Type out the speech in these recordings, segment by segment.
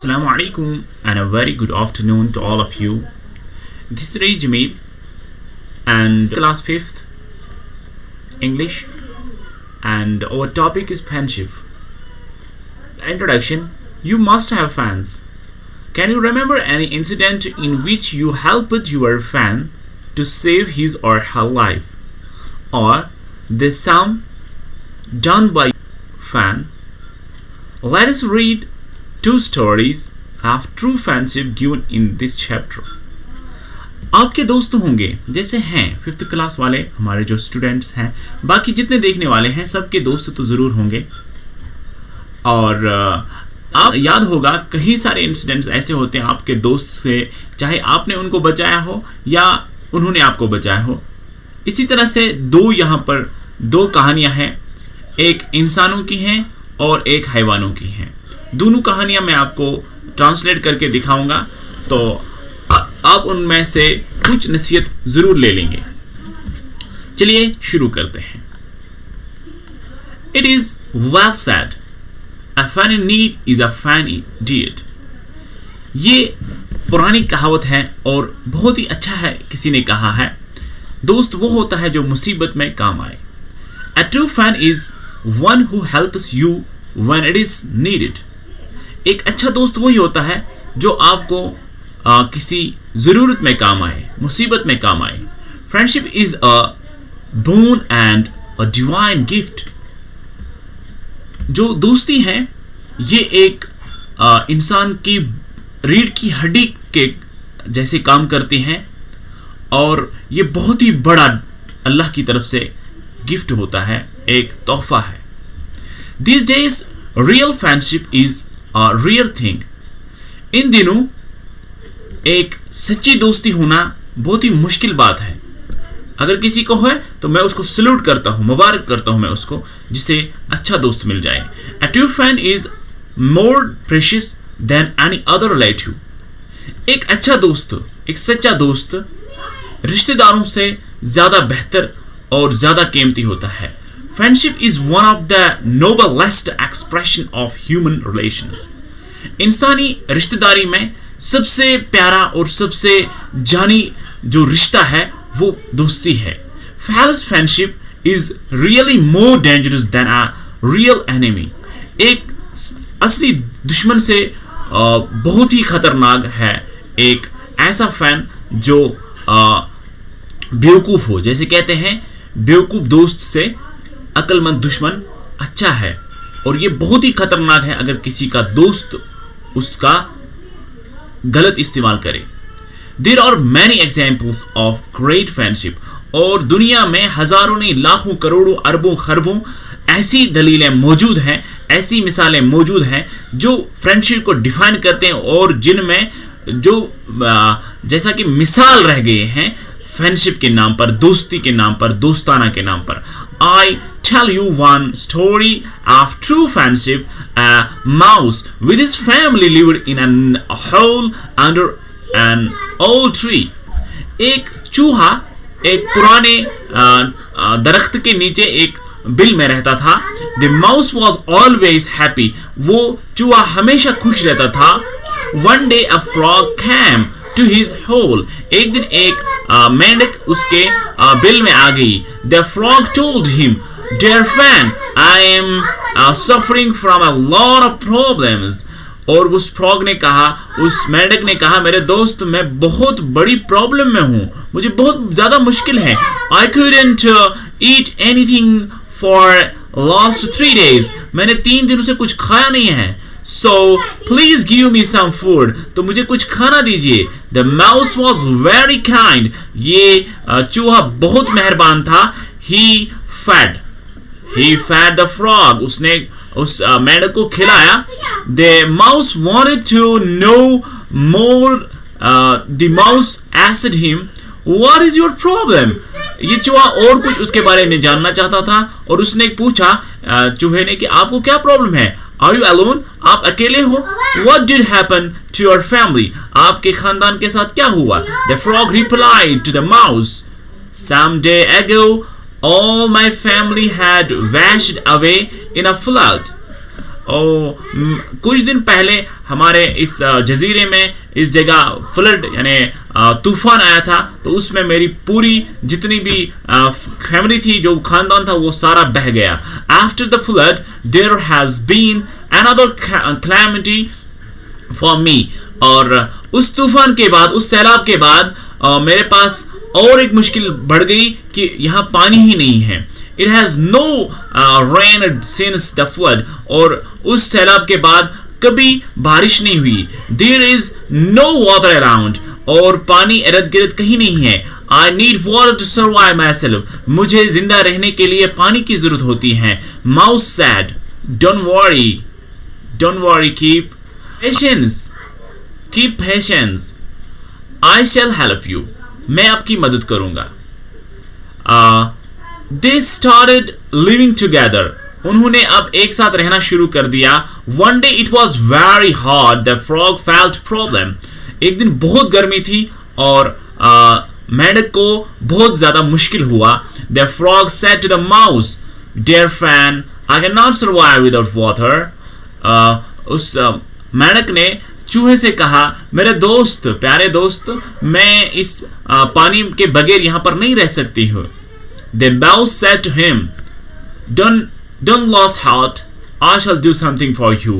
Assalamu alaikum and a very good afternoon to all of you. This is Jamil and class 5th English and our topic is friendship. Introduction. You must have fans. Can you remember any incident in which you helped your fan to save his or her life? Or the sum done by fan? Let us read two stories of true friendship given in this chapter. आपके दोस्त होंगे जैसे हैं 5th class वाले हमारे जो students हैं, बाकी जितने देखने वाले हैं सबके दोस्त तो ज़रूर होंगे। और आप याद होगा कई सारे इंसिडेंट्स ऐसे होते हैं आपके दोस्त से, चाहे आपने उनको बचाया हो या उन्होंने आपको बचाया हो। इसी तरह से यहाँ पर दो कहानियां हैं, एक इंसानों की हैं और एक हैवानों की हैं। दोनों कहानियां मैं आपको ट्रांसलेट करके दिखाऊंगा, तो आप उनमें से कुछ नसीहत जरूर ले लेंगे। चलिए शुरू करते हैं। It is well said, a fan in need is a fan indeed. ये पुरानी कहावत है और बहुत ही अच्छा है, किसी ने कहा है, दोस्त वो होता है जो मुसीबत में काम आए। A true fan is one who helps you when it is needed. एक अच्छा दोस्त वही होता है जो आपको किसी ज़रूरत में काम आए, मुसीबत में काम आए। Friendship is a bone and a divine gift. जो दोस्ती है ये एक इंसान की रीढ़ की हड्डी के जैसे काम करती हैं और ये बहुत ही बड़ा अल्लाह की तरफ से गिफ्ट होता है, एक तोहफा है। These days real friendship is a rare thing. इन दिनों एक सच्ची दोस्ती होना बहुत ही मुश्किल बात है। अगर किसी को है तो मैं उसको सल्यूट करता हूँ, मुबारक करता हूँ मैं उसको, जिसे अच्छा दोस्त मिल जाए। A true friend is more precious than any other relative. एक अच्छा दोस्त, एक सच्चा दोस्त रिश्तेदारों से ज़्यादा बेहतर और ज़्यादा कीमती होता है। Friendship is one of the noblest expression of human relations. इंसानी रिश्तेदारी में सबसे प्यारा और सबसे जानी जो रिश्ता है वो दोस्ती है। False friendship is really more dangerous than a real enemy. एक असली दुश्मन से बहुत ही खतरनाक है एक ऐसा फैन जो बेवकूफ़ हो। जैसे कहते हैं बेवकूफ़ दोस्त से अक्लमंद दुश्मन अच्छा है, और ये बहुत ही खतरनाक है अगर किसी का दोस्त उसका गलत इस्तेमाल करे। There are many examples of great friendship. और दुनिया में हजारों नहीं लाखों करोड़ों अरबों खरबों ऐसी दलीलें मौजूद हैं, ऐसी मिसालें मौजूद हैं जो फ्रेंडशिप को डिफाइन करते हैं और जिनमें जो जैसा कि मिसाल रह गए हैं फ्रेंडशिप के नाम पर, दोस्ती के नाम पर, दोस्ताना के नाम पर। I tell you one story of true friendship. A mouse with his family lived in a hole under an old tree. एक चूहा एक पुराने दरख्त के नीचे एक बिल में रहता था। The mouse was always happy. वो चूहा हमेशा खुश रहता था। One day a frog came to his hole. एक दिन एक मेंढक उसके बिल में आ गई। The frog told him, "Dear friend, I am suffering from a lot of problems." और उस फ्रॉग ने कहा, उस मेंढक ने कहा, मेरे दोस्त मैं बहुत बड़ी प्रॉब्लम में हूँ, मुझे बहुत ज़्यादा मुश्किल है। I couldn't eat anything for last 3 days. मैंने 3 दिनों से कुछ खाया नहीं है। So please give me some food. तो मुझे कुछ खाना दीजिए। The mouse was very kind. ये चूहा बहुत मेहरबान था। He fed the frog. उसने उस मेंढक को खिलाया। The mouse wanted to know more. The mouse asked him, "What is your problem?" ये चूहा और कुछ उसके बारे में जानना चाहता था और उसने पूछा चूहे ने कि आपको क्या प्रॉब्लम है? Are you alone? आप अकेले हो? What did happen to your family? आपके खानदान के साथ क्या हुआ? The frog replied to the mouse, "Some day ago, all my family had washed away in a flood." कुछ दिन पहले हमारे इस जजीरे में इस जगह फ्लड यानी तूफान आया था, तो उसमें मेरी पूरी जितनी भी फैमिली थी, जो खानदान था, वो सारा बह गया. After the flood there has been another calamity for me. और उस तूफान के बाद, उस सैलाब के बाद मेरे पास और एक मुश्किल बढ़ गई कि यहाँ पानी ही नहीं है. It has no rain since the flood. और उस सैलाब के बाद कभी बारिश नहीं हुई. There is no water around. और पानी इर्द गिर्द कहीं नहीं है. I need water to survive myself. मुझे जिंदा रहने के लिए पानी की जरूरत होती है. Mouse said, Don't worry. Don't worry. Keep patience. Keep patience. I shall help you. मैं आपकी मदद करूंगा. They started living together. उन्होंने अब एक साथ रहना शुरू कर दिया. One day it was very hot. The frog felt problem. एक दिन बहुत गर्मी थी और मेंढक को बहुत ज्यादा मुश्किल हुआ. The frog said to the mouse, Dear friend, I cannot survive without water. उस मेंढक ने चूहे से कहा, मेरे दोस्त, प्यारे दोस्त, मैं इस पानी के बगैर यहाँ पर नहीं रह सकती हूँ. The mouse said to him, Don't lose heart. I shall do something for you.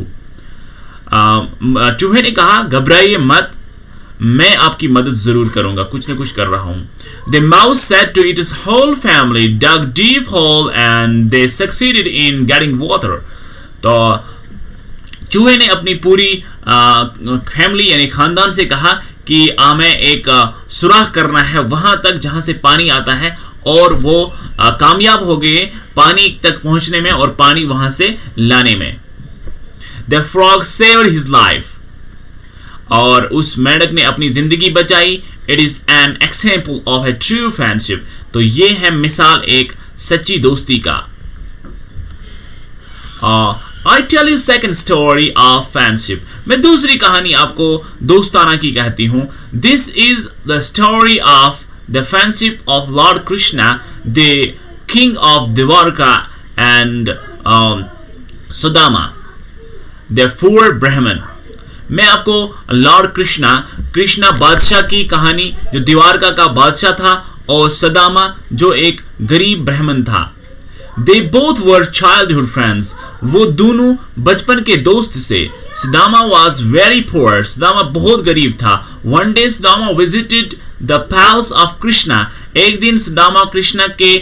चूहे ने कहा, घबराइए मत, मैं आपकी मदद जरूर करूंगा, कुछ न कुछ कर रहा हूं. The mouse said to its whole family, dug deep hole and they succeeded in getting water. तो चूहे ने अपनी पूरी फैमिली यानी खानदान से कहा कि हमें एक सुराख करना है वहां तक जहां से पानी आता है, और वो कामयाब हो गए पानी तक पहुंचने में और पानी वहां से लाने में. The frog saved his life. और उस मेंढक ने अपनी जिंदगी बचाई. It is an example of a true friendship. तो ये है मिसाल एक सच्ची दोस्ती का. I tell you second story of friendship. मैं दूसरी कहानी आपको दोस्ताना की कहती हूँ. This is the story of the friendship of Lord Krishna, the king of Dwarka, and Sudama, the four Brahmin. मैं आपको लॉर्ड कृष्णा बादशाह की कहानी, जो द्वारका का बादशाह था, और सदामा जो एक गरीब ब्राह्मण था. They both were childhood friends. वो दोनों बचपन के दोस्त से. Sudama was very poor. Sudama बहुत गरीब था. One day Sudama visited the palace of Krishna. एक दिन Sudama कृष्णा के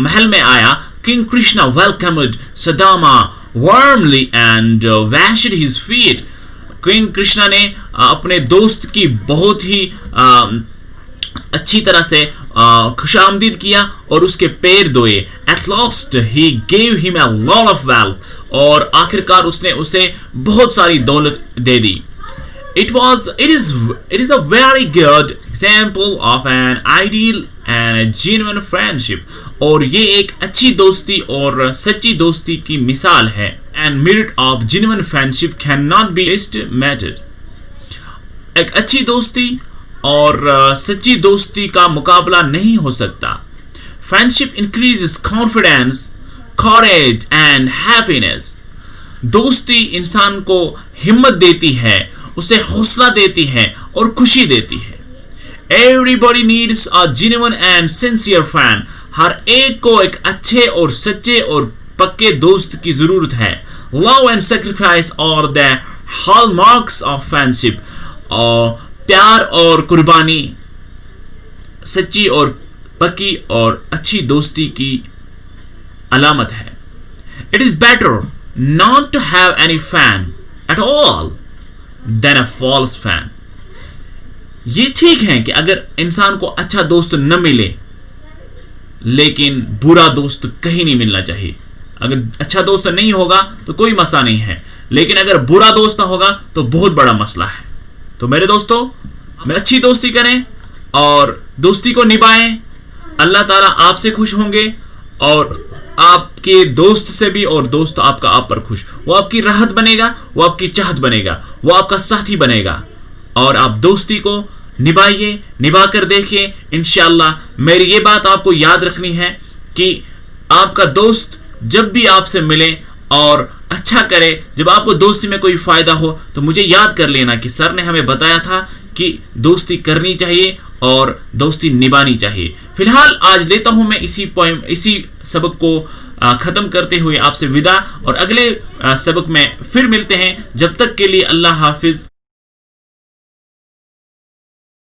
महल में आया. King Krishna welcomed Sudama warmly and washed his feet. King Krishna ने अपने दोस्त की बहुत ही अच्छी तरह से खुशामदीद किया और उसके पैर धोए. At last he gave him a lot of wealth. और आखिरकार उसने उसे बहुत सारी दौलत दे दी. It is a very good example of an ideal and a genuine friendship. और ये एक अच्छी दोस्ती और सच्ची दोस्ती की मिसाल है. And merit of genuine friendship cannot be estimated. एक अच्छी दोस्ती और सच्ची दोस्ती का मुकाबला नहीं हो सकता. Friendship increases confidence, courage and happiness. दोस्ती इंसान को हिम्मत देती है, उसे हौसला देती है और खुशी देती है. Everybody needs a genuine and sincere friend. हर एक को एक अच्छे और सच्चे और पक्के दोस्त की जरूरत है. Love and sacrifice are the hallmarks of friendship. और प्यार और कुर्बानी सच्ची और पक्की और अच्छी दोस्ती की अलामत है. It is better not to have any fan at all than a false fan. ये ठीक है कि अगर इंसान को अच्छा दोस्त न मिले, लेकिन बुरा दोस्त कहीं नहीं मिलना चाहिए. अगर अच्छा दोस्त नहीं होगा तो कोई मसला नहीं है, लेकिन अगर बुरा दोस्त होगा तो बहुत बड़ा मसला है. तो मेरे दोस्तों, हमें अच्छी दोस्ती करें और दोस्ती को निभाएं. अल्लाह ताला आपसे खुश होंगे और आपके दोस्त से भी, और दोस्त आपका आप पर खुश. वो आपकी राहत बनेगा, वो आपकी चाहत बनेगा, वो आपका साथी बनेगा. और आप दोस्ती को निभाइए, निभा कर देखिए. इंशाअल्लाह मेरी ये बात आपको याद रखनी है कि आपका दोस्त जब भी आपसे मिले और अच्छा करे। जब आपको दोस्ती में कोई फायदा हो तो मुझे याद कर लेना कि सर ने हमें बताया था कि दोस्ती करनी चाहिए और दोस्ती निभानी चाहिए। फिलहाल आज लेता हूं मैं इसी सबक को खत्म करते हुए आपसे विदा, और अगले सबक में फिर मिलते हैं। जब तक के लिए अल्लाह हाफिज।